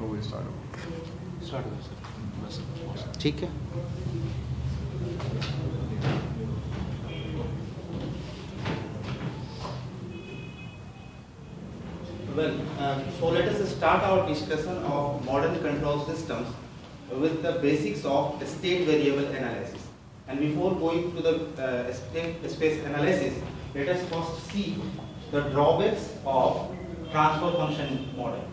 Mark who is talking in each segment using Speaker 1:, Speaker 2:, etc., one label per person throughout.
Speaker 1: हो गई start
Speaker 2: start हो सर बस
Speaker 3: ठीक है।
Speaker 4: Well, so let us start our discussion of modern control systems with the basics of state variable analysis. And before going to the state space analysis, let us first see the drawbacks of transfer function model.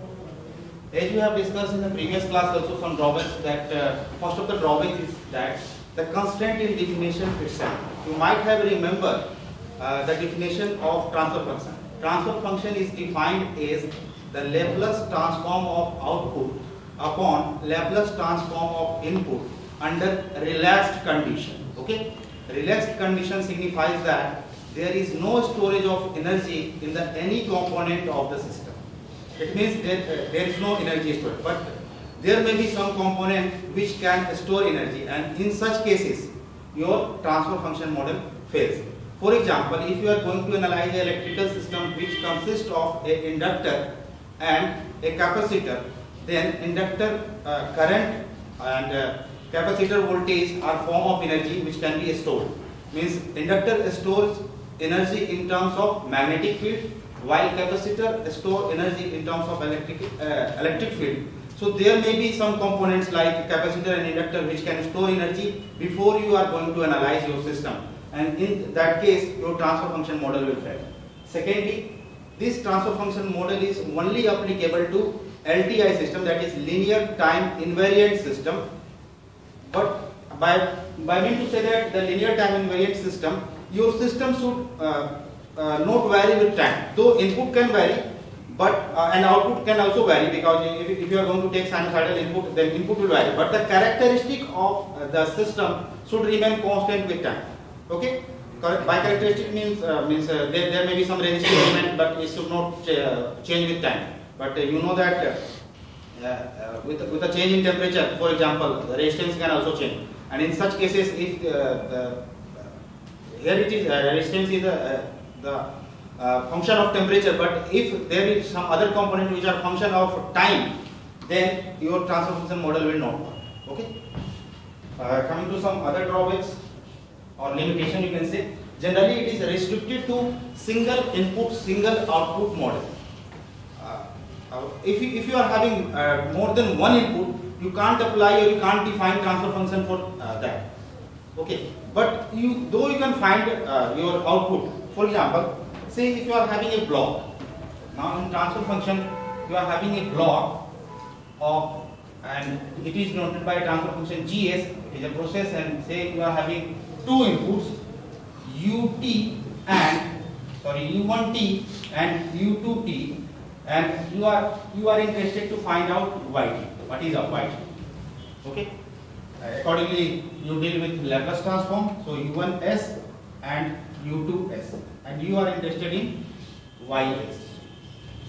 Speaker 4: As we have discussed in the previous class also some drawbacks, that first of the drawback is that the constraint in definition itself. You might have remembered the definition of transfer function. Transfer function is defined as the Laplace transform of output upon Laplace transform of input under relaxed condition. Okay? Relaxed condition signifies that there is no storage of energy in the any component of the system. It means that there is no energy stored, but there may be some component which can store energy, and in such cases your transfer function model fails. For example, if you are going to analyze an electrical system which consists of an inductor and a capacitor, then inductor current and capacitor voltage are form of energy which can be stored. Means inductor stores energy in terms of magnetic field, while capacitor store energy in terms of electric field. So there may be some components like capacitor and inductor which can store energy before you are going to analyze your system, and in that case your transfer function model will fail. Secondly, this transfer function model is only applicable to LTI system, that is linear time invariant system. But by mean to say that the linear time invariant system, your system should not vary with time. Though input can vary, but and output can also vary, because if you are going to take sinusoidal input, then input will vary. But the characteristic of the system should remain constant with time. Okay? By characteristic means there may be some resistive element, but it should not change with time. But you know that with a change in temperature, for example, the resistance can also change. And in such cases, if here it is resistance is the function of temperature, but if there is some other component which are function of time, then your transfer function model will not work. Okay. Coming to some other drawbacks or limitation, you can say, generally it is restricted to single input, single output model. If you are having more than one input, you can't apply or you can't define transfer function for that. Okay, but though you can find your output. For example, say if you are having a block. Now in transfer function, you are having a block of, and it is denoted by transfer function GS. It is a process, and say you are having two inputs, U1T and U2T, and you are interested to find out YT. What is YT? Okay. Accordingly, you deal with Laplace transform. So U1S and U2S, and you are interested in YS.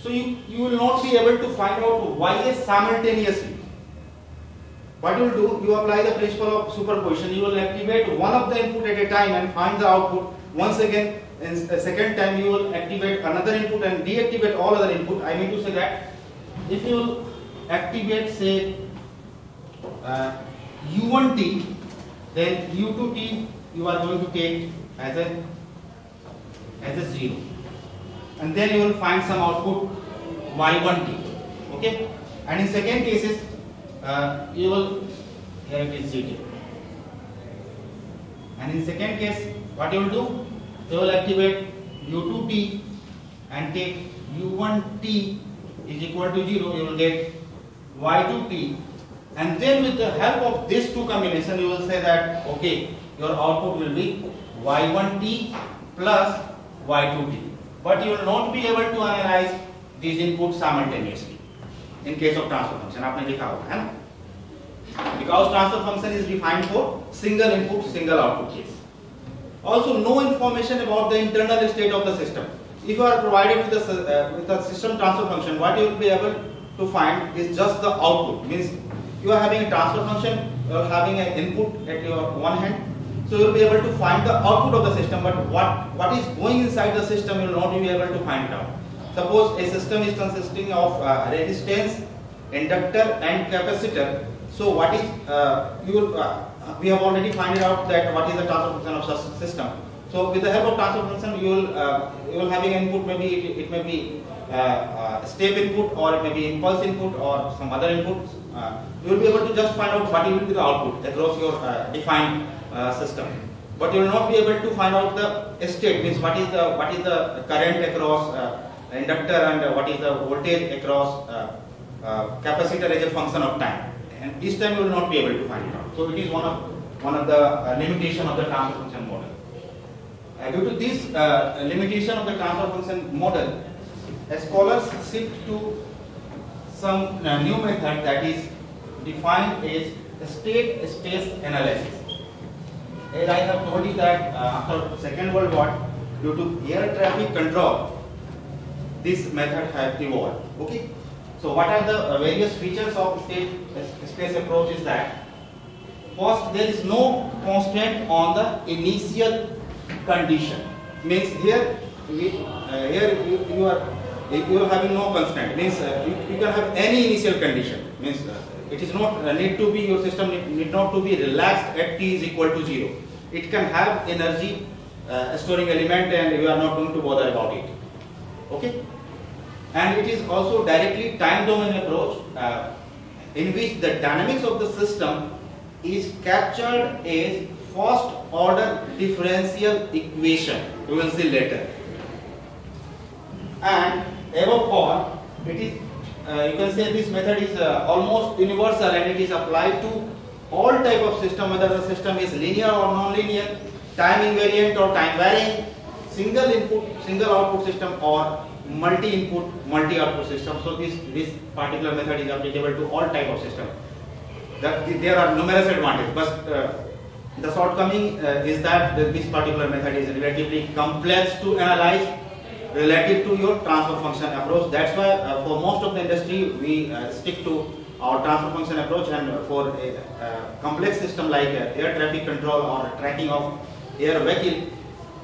Speaker 4: So you will not be able to find out YS simultaneously. What you will do, you apply the principle of superposition. You will activate one of the input at a time and find the output. Once again, in the second time you will activate another input and deactivate all other input. I mean to say that if you will activate, say, U1T, then U2T you are going to take as a 0, and then you will find some output Y1T. Okay, and in second cases you will, here it is ZT, and in second case what you will do, you will activate U2T and take U1T is equal to 0, you will get Y2T, and then with the help of these two combination you will say that okay, your output will be Y1T plus Y2T, but you will not be able to analyze these inputs simultaneously in case of transfer function. आपने देखा होगा, है ना? Because transfer function is defined for single input, single output case. Also, no information about the internal state of the system. If you are provided with the system transfer function, what you will be able to find is just the output. Means you are having a transfer function, you are having an input at your one hand, so you will be able to find the output of the system, but what is going inside the system you will not be able to find it out. Suppose a system is consisting of resistance inductor and capacitor. So what is we have already found out that what is the transfer function of such system. So with the help of transfer function, you will having input. Maybe it may be step input, or it may be impulse input, or some other inputs. You will be able to just find out what will be the output across your defined system. But you will not be able to find out the state, means what is the current across inductor and what is the voltage across capacitor as a function of time. And this time you will not be able to find it out. So it is one of the limitation of the transfer function model. Due to this limitation of the transfer function model, scholars shift to some new method that is defined as state space analysis. As I have told you that after Second World War, due to air traffic control, this method has evolved. Okay. So what are the various features of state space approach is that first, there is no constant on the initial condition. Means here you are having no constant. Means you can have any initial condition. Means it is not need to be, your system need not to be relaxed at t is equal to 0. It can have energy storing element, and you are not going to bother about it. Okay. And it is also directly time domain approach in which the dynamics of the system is captured as first order differential equation. We will see later. And above all, it is you can say this method is almost universal, and it is applied to all type of system, whether the system is linear or non-linear, time invariant or time varying, single input, single output system, or multi-input, multi-output system. So this particular method is applicable to all type of system. There are numerous advantages, but the shortcoming is that this particular method is relatively complex to analyze relative to your transfer function approach. That's why for most of the industry we stick to our transfer function approach, and for a complex system like air traffic control or tracking of air vehicle,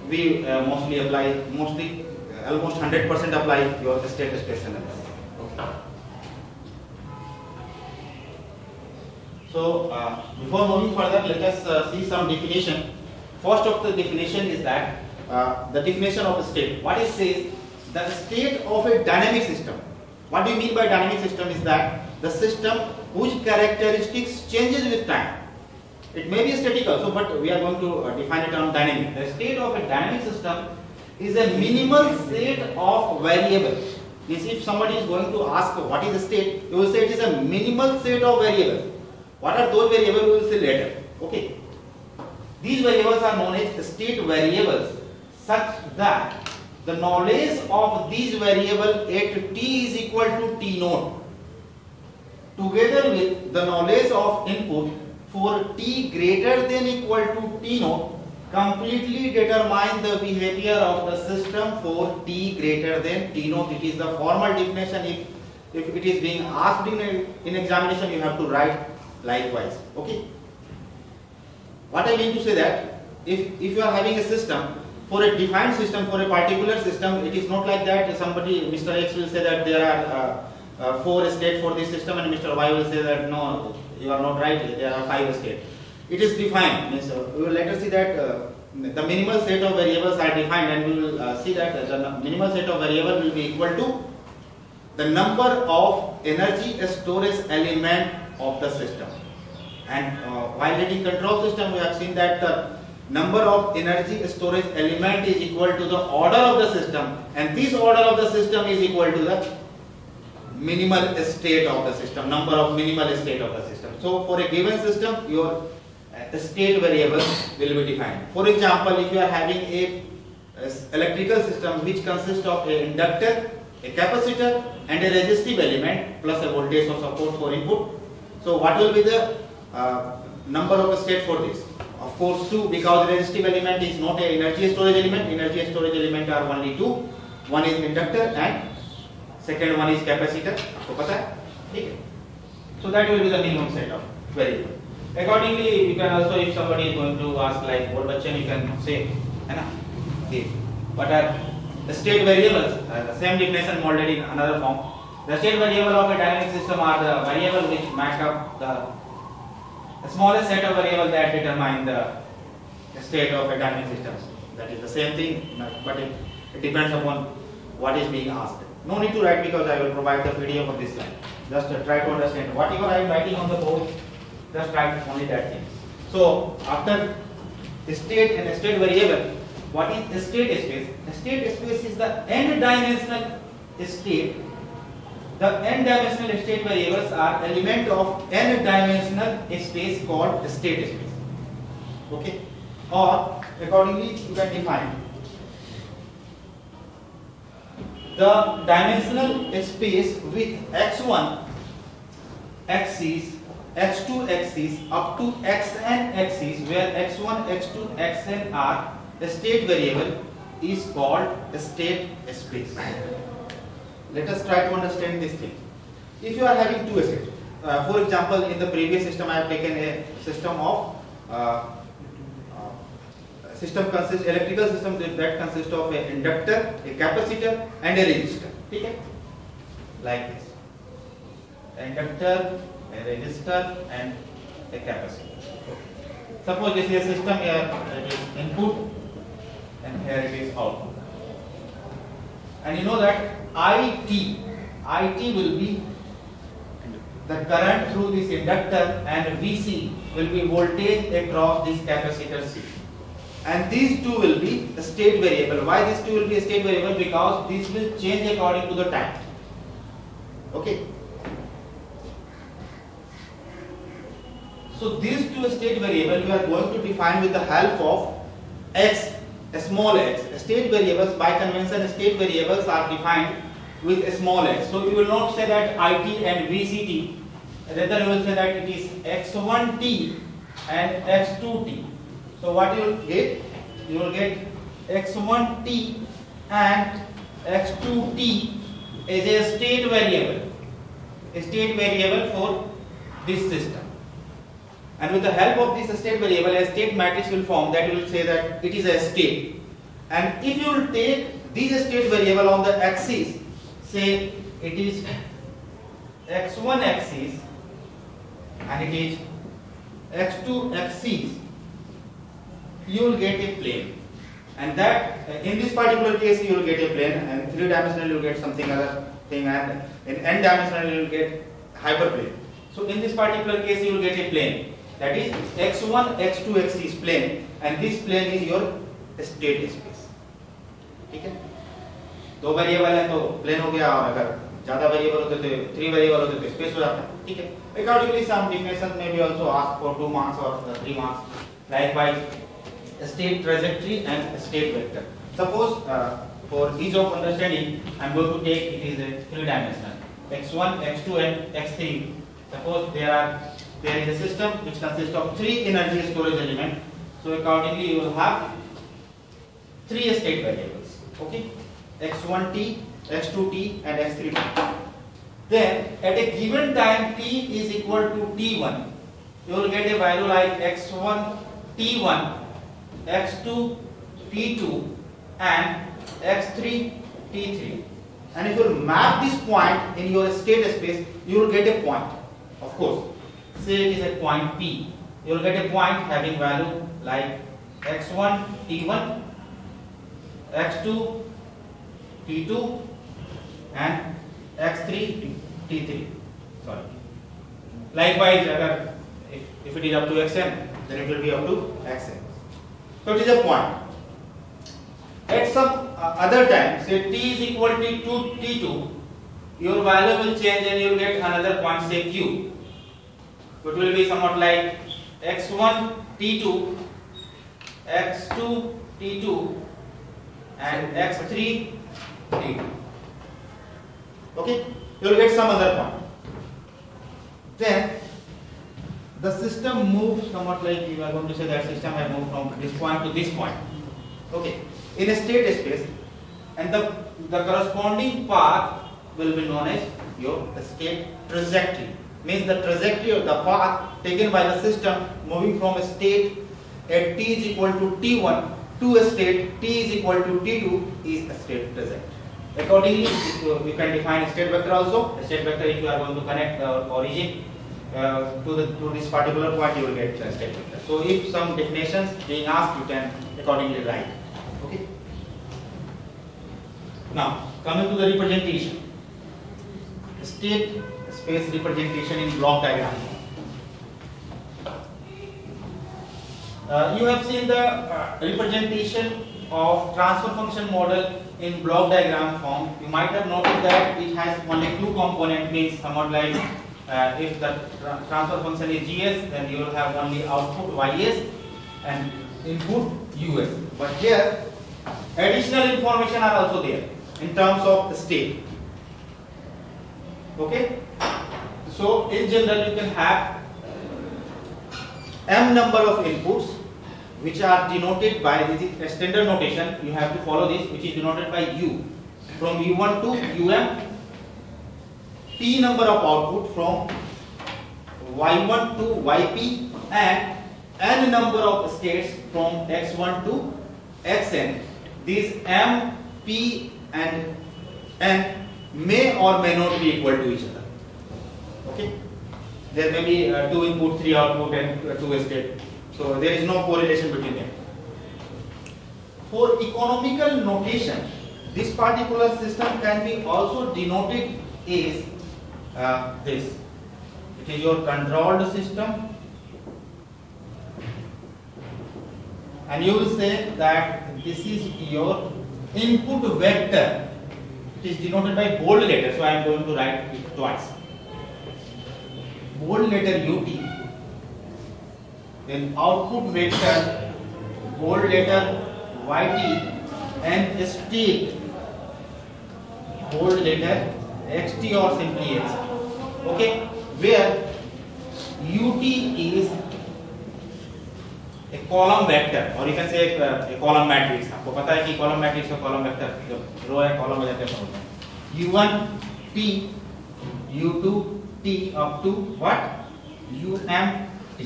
Speaker 4: we almost 100% apply your state space analysis. Okay. So before moving further, let us see some definition. First of the definition is that the definition of a state. What it says, the state of a dynamic system. What do you mean by dynamic system is that the system whose characteristics changes with time. It may be static also, but we are going to define it on dynamic. The state of a dynamic system is a minimal set of variables. Means if somebody is going to ask what is the state, you will say it is a minimal set of variables. What are those variables? We will see later. Okay. These variables are known as state variables, such that the knowledge of these variables at t is equal to t naught, together with the knowledge of input for t greater than equal to t naught, completely determine the behavior of the system for t greater than t naught. It is the formal definition. If it is being asked in examination, you have to write likewise. Okay. What I mean to say that if you are having a system, for a defined system, for a particular system, it is not like that somebody, Mr. X will say that there are 4 states for this system, and Mr. Y will say that no, you are not right, there are 5 states. It is defined. Means we will later see that the minimal set of variables are defined, and we will see that the minimal set of variables will be equal to the number of energy storage element of the system. And while getting control system, we have seen that the number of energy storage element is equal to the order of the system, and this order of the system is equal to the minimal state of the system, number of minimal state of the system. So for a given system, your state variable will be defined. For example, if you are having a electrical system which consists of an inductor, a capacitor, and a resistive element plus a voltage or support for input, so what will be the number of states for this? Of course 2, because resistive element is not an energy storage element. Energy storage element are only 2. One is inductor and second one is capacitor. आपको पता है? ठीक है. So that will be the minimum set of variable. Accordingly, you can also, if somebody is going to ask like what बच्चे, you can say, है ना? Okay. What are the state variables? The same definition molded in another form. The state variable of a dynamic system are the variable which make up the smallest set of variables that determine the state of a dynamic system. That is the same thing, but it depends upon what is being asked. No need to write because I will provide the PDF of this slide. Just try to understand whatever I am writing on the board. Just write only that thing. So after state and state variable, what is a state space? A state space is the n-dimensional state. The n-dimensional state variables are element of n-dimensional space called state space. Okay? Or accordingly you can define the dimensional space with x1 axis, x2 axis up to xn axis, where x1, x2, xn are the state variable, is called a state space. Let us try to understand this thing. If you are having two states, for example, in the previous system I have taken a system of electrical system that consists of an inductor, a capacitor and a resistor. Okay? Like this. Inductor, a resistor and a capacitor. Suppose this is a system, here it is input and here it is output. And you know that IT will be the current through this inductor and VC will be voltage across this capacitor C. And these two will be the state variable. Why these two will be a state variable? Because this will change according to the time. Okay. So these two state variables you are going to define with the help of x, a small x. State variables, by convention, state variables are defined with a small x. So you will not say that IT and VCT, rather you will say that it is x1t and x2t. So what you will get? You will get x1t and x2t as a state variable for this system. And with the help of this state variable, a state matrix will form that will say that it is a state. And if you will take this state variable on the axis, say it is x1 axis and it is x2 axis, you will get a plane. And that in this particular case you will get a plane, and 3-dimensional you will get something other thing, and in n-dimensional you will get hyperplane. So in this particular case you will get a plane, that is x1 x2 axis plane, and this plane is your state space. ठीक है? दो variable है तो plane हो गया, और अगर ज्यादा वेरिएबल होते तो 3 वेरिएबल होते तो स्पेस हो जाता है. ठीक है? Accordingly some definition may be also asked for 2 marks or 3 marks. Likewise, state trajectory and state vector. Suppose for ease of understanding, I am going to take it is a 3-dimensional x1, x2 and x3. Suppose there is a system which consists of 3 energy storage elements. So accordingly you will have 3 state variables. Okay, x1t, x2t and x3t. Then at a given time t is equal to t1, you will get a value like x1 t1, x2 t2 and x3 t3. And if you map this point in your state space, you will get a point. Of course, say it is a point P, you will get a point having value like x1 t1, x2 t2 and x3 t3. Sorry. Likewise, if it is up to xn, then it will be up to xn. So it is a point. At some other time, say t is equal to t2, your value will change and you will get another point, say q. So it will be somewhat like x1 t2, x2 t2 and x3 t2. Okay, you will get some other point. Then the system moves somewhat like, you are going to say that system has moved from this point to this point. Okay, in a state space, and the corresponding path will be known as your state trajectory. Means the trajectory or the path taken by the system moving from a state at t is equal to t1 to a state t is equal to t2 is a state trajectory. Accordingly, we can define state vector also. A state vector, if you are going to connect the origin to this particular point, you will get a state vector. So if some definitions being asked, you can accordingly write. Okay. Now coming to the representation, state space representation in block diagram. You have seen the representation of transfer function model in block diagram form. You might have noticed that it has only two components, means somewhat like if the transfer function is GS, then you will have only output YS and input US. But here additional information are also there in terms of state. Okay. So in general you can have m number of inputs which are denoted by this standard notation. You have to follow this, which is denoted by U, from U1 to UM. P number of output from Y1 to YP, and n number of states from X1 to Xn. These M, P and N may or may not be equal to each other. Okay. There may be 2 input, 3 output and 2 state. So there is no correlation between them. For economical notation, this particular system can be also denoted as this. It is your controlled system, and you will say that this is your input vector. It is denoted by bold letter, so I am going to write it twice. Bold letter UT, then output vector bold letter YT, and state bold letter XT or simply X. Okay, where UT is a column vector, or you can say a column matrix. आपको पता है कि column matrix और column vector जब row है column वजह से होता है. U1 T, U2 T up to what? UM T.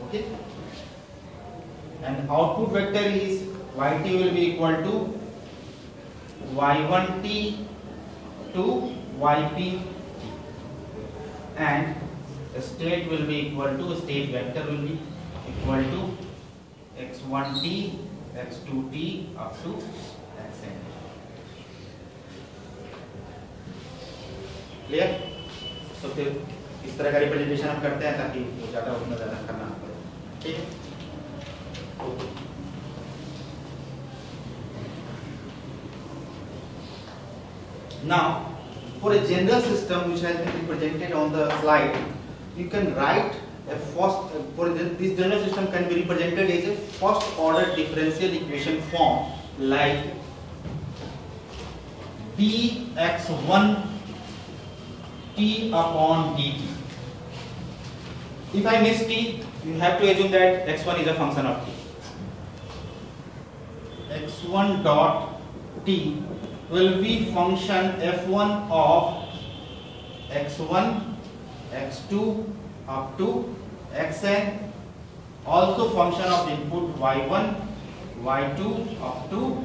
Speaker 4: Okay, and output vector is YT will be equal to Y1T to YP, and state will be equal to, state vector will be equal to X1T, X2T up to Xn. Clear? तो फिर इस तरह का representation हम करते हैं ताकि ज़्यादा उतना ज़्यादा करना ना पड़े. ठीक है. Now, for a general system which has been represented on the slide, you can write a first. This general system can be represented as a first order differential equation form, like dx1 t upon dt. If I miss t, you have to assume that x1 is a function of t. x1 dot t will be function f1 of x1, x2 up to xn, also function of input y1, y2 up to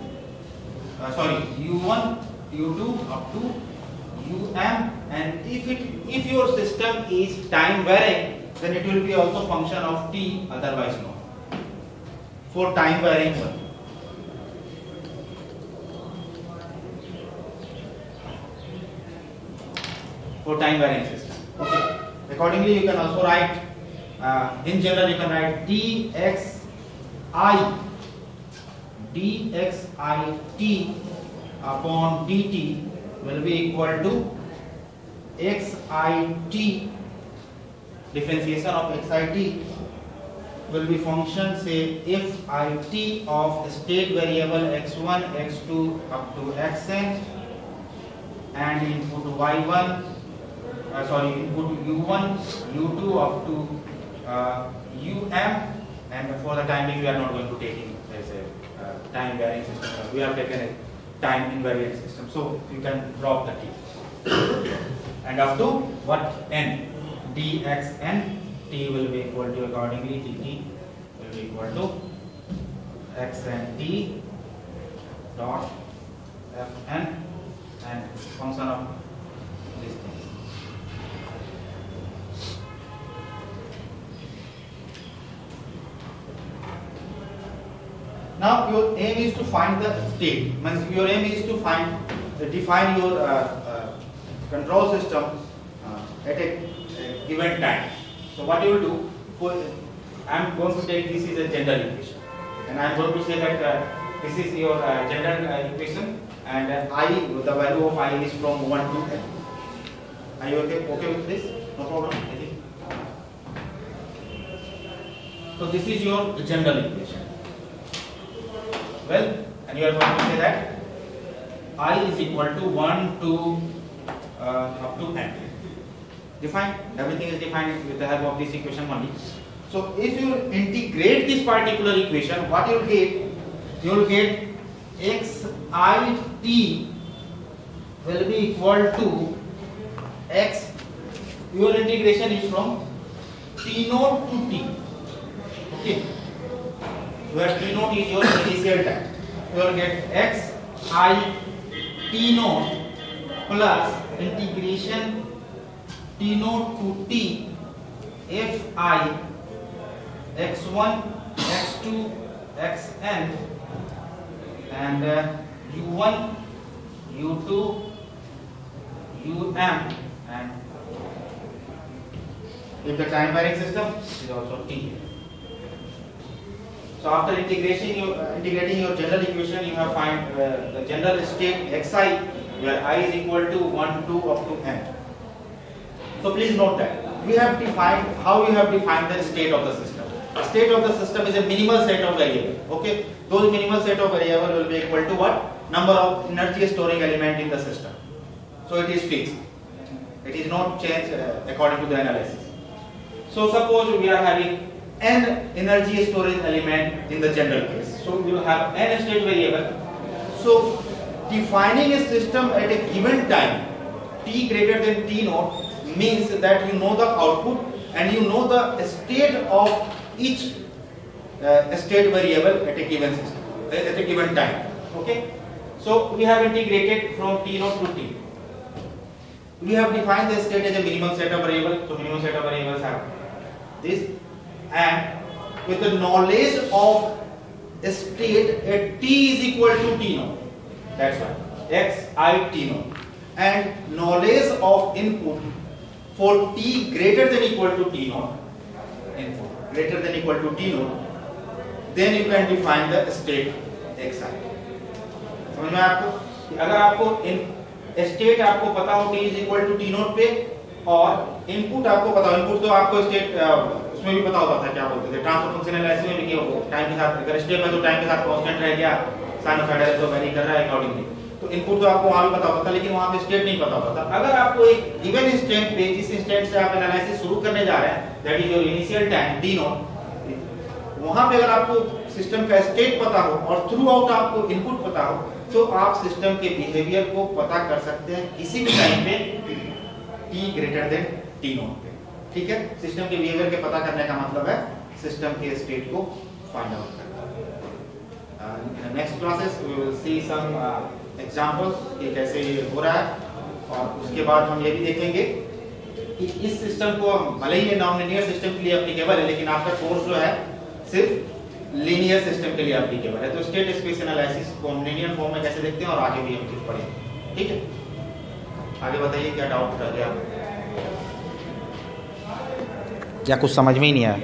Speaker 4: u1, u2 up to um, and if your system is time varying, then it will be also function of t, otherwise no. For time varying one. For time varying system. Okay. Accordingly, you can also write, in general, you can write dxit upon dt will be equal to xit, differentiation of xit will be function, say, if it of state variable x1, x2 up to xn, and input y1, input u1, u2 up to and for the time being we are not going to take it as a time varying system. We have taken a time invariant system, so you can drop the t. And up to what? N. dxn, t will be equal to, accordingly dt will be equal to xn t dot fn and function of these things. Now your aim is to find the state. Means your aim is to define your control system at a given time. So what you will do? I am going to take this is a general equation, and I am going to say that this is your general equation, and the value of I is from 1 to n. Are you okay with this? No problem, I think. So this is your general equation. Well, and you are going to say that I is equal to 1 to up to n. Defined. Everything is defined with the help of this equation only. So if you integrate this particular equation, what you will get? You will get xit will be equal to x. Your integration is from t naught to t. Okay. Where t naught is your initial time. You will get x I t naught plus integration t naught to t f I x1 x2 xn and u1 u2 um and if the time varying system is also t. So after integrating your general equation, you have find the general state xi where I is equal to 1 2 up to n. So please note that we have defined how you have defined the state of the system. The state of the system is a minimal set of variables. Okay, those minimal set of variables will be equal to what? Number of energy storing element in the system. So it is fixed. It is not changed according to the analysis. So suppose we are having n energy storage element in the general case. So you have n state variable. So defining a system at a given time t greater than t naught means that you know the output and you know the state of each state variable at a given system at a given time. Okay. So we have integrated from t naught to t. We have defined the state as a minimum set of variables. So minimum set of variables have this, and with the knowledge of state at t is equal to t naught. That's why x I t naught, and knowledge of input for t greater than equal to t naught, input greater than equal to t naught, then you can define the state xi. समझ में आपको? अगर आपको state आपको पता हो t is equal to t naught पे और इनपुट आपको पता हो, इनपुट तो आपको स्टेट उसमें भी पता होता था, क्या बोलते थे ट्रांसफर फंक्शन एनालिसिस में भी किया होगा, टाइम के साथ अगर स्टेप है तो टाइम के साथ कांस्टेंट रह गया, साइनसॉइडल तो वेरी कर रहा है अकॉर्डिंगली, तो इनपुट तो आपको वहां भी पता होता था लेकिन वहां पे स्टेट नहीं पता होता था. अगर आपको एक गिवन इंस्टेंट पे जिस इंस्टेंट से आप एनालिसिस शुरू करने जा रहे हैं, that is your initial time t not, वहां पे अगर आपको सिस्टम का स्टेट पता हो और थ्रू आउट आपको इनपुट पता हो, तो आप सिस्टम के बिहेवियर को पता कर सकते हैं किसी भी टाइम पे t greater than t not पे. ठीक है, सिस्टम के बिहेवियर के पता करने का मतलब है सिस्टम के स्टेट को फाइंड आउट करना. Next classes we will see some examples कि कैसे ये हो रहा है, और उसके बाद हम ये भी देखेंगे कि इस सिस्टम को भले ही ये नॉन लीनियर सिस्टम के लिए एप्लीकेबल है, लेकिन आपका कोर्स जो है सिर्फ लीनियर सिस्टम के लिए एप्लीकेबल है. तो स्टेट स्पेस एनालिसिस को हम लीनियर फॉर्म में कैसे देखते हैं और आगे भी हम कुछ पढ़ेंगे. ठीक है, आगे बताइए क्या डाउट रह गया, क्या कुछ समझ में ही नहीं आया?